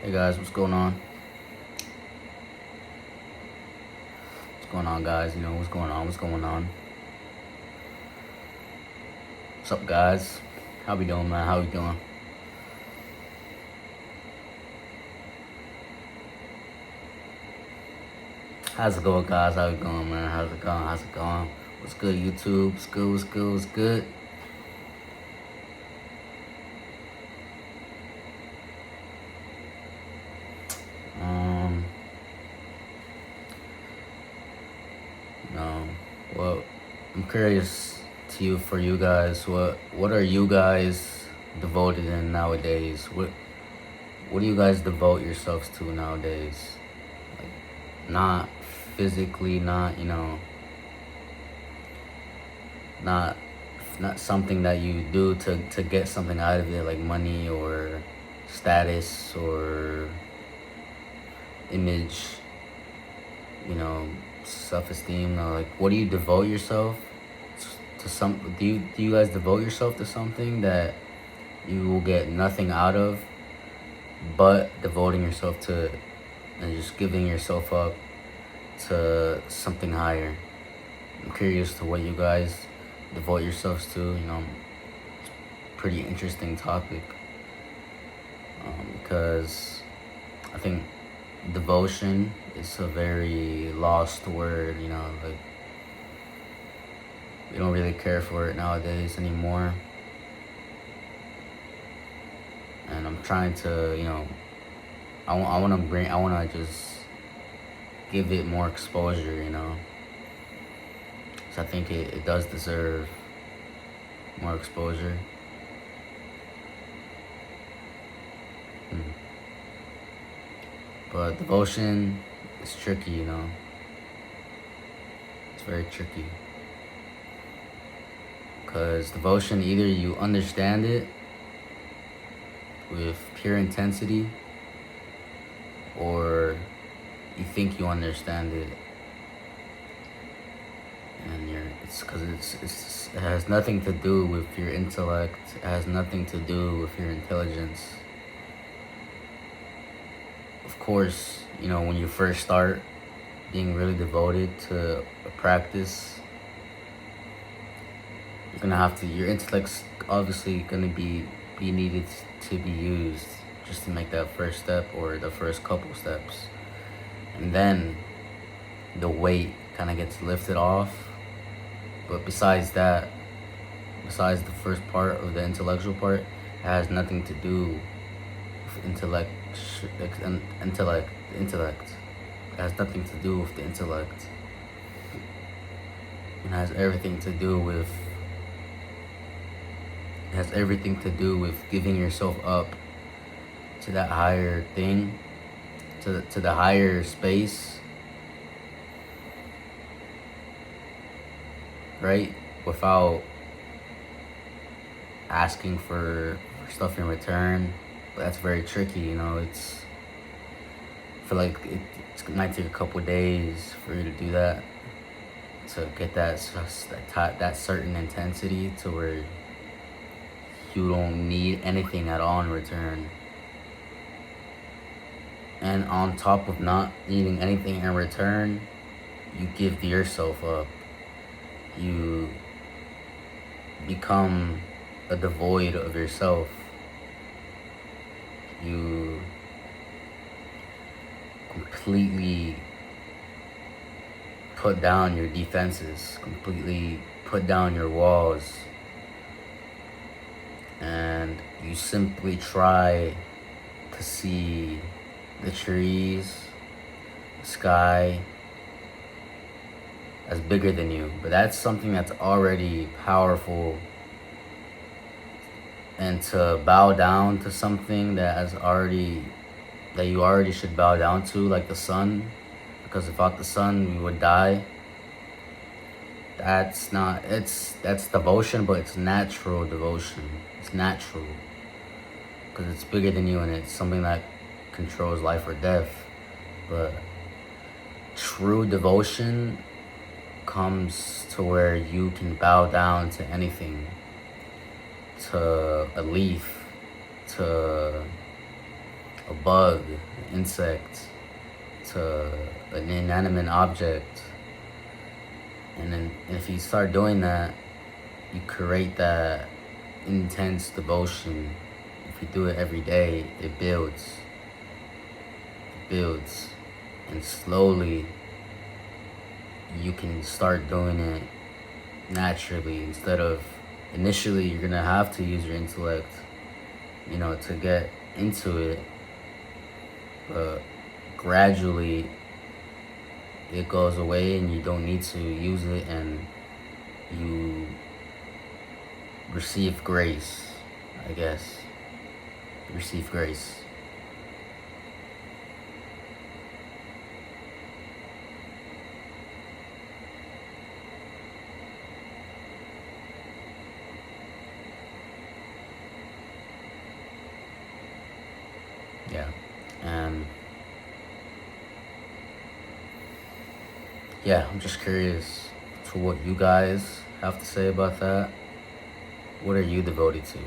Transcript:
Hey guys, what's going on? What's going on, guys? You know, what's going on? What's going on? What's up, guys? How we doing, man? How we doing? How's it going, guys? How it going, man? How's it going? How's it going? What's good, YouTube? What's good? What's good? What's good? Um, no. Well, I'm curious for you guys. What are you guys devoted in nowadays? What do you guys devote yourselves to nowadays? Like, not physically, not not not something that you do to get something out of it, like money or status or image, self-esteem. Like, what do you devote yourself to? Do you guys devote yourself to something that you will get nothing out of, but devoting yourself to it and just giving yourself up to something higher? I'm curious to what you guys devote yourselves to. It's a pretty interesting topic, because I think devotion is a very lost word. Like, we don't really care for it nowadays anymore. And I'm trying to, I want to just give it more exposure, So I think it does deserve more exposure. But devotion is tricky, It's very tricky. Because devotion, either you understand it with pure intensity, or you think you understand it, and it's because it has nothing to do with your intellect. It has nothing to do with your intelligence. Of course, when you first start being really devoted to a practice, your intellect's obviously gonna be needed to be used just to make that first step or the first couple steps. And then the weight kind of gets lifted off. But besides the first part of the intellectual part, it has nothing to do with intellect. It has nothing to do with the intellect. It has everything to do with giving yourself up to that higher thing, to the higher space, right? Without asking for stuff in return. But that's very tricky, It's, I feel like it might take a couple days for you to do that, to get that certain intensity to where you don't need anything at all in return. And on top of not needing anything in return, you give yourself up. You become a devoid of yourself. You completely put down your defenses, completely put down your walls, and you simply try to see the trees, the sky as bigger than you. But that's something that's already powerful. And to bow down to something that you already should bow down to, like the sun, because without the sun we would die. That's devotion, but it's natural devotion. It's natural because it's bigger than you, and it's something that controls life or death. But true devotion comes to where you can bow down to anything, to a leaf, to a bug, an insect, to an inanimate object. And then if you start doing that, you create that intense devotion. If you do it every day, it builds. It builds. And slowly, you can start doing it naturally instead of initially you're gonna have to use your intellect, to get into it. But gradually, it goes away and you don't need to use it, and you receive grace, I guess. Receive grace. Yeah. And yeah, I'm just curious to what you guys have to say about that. What are you devoted to?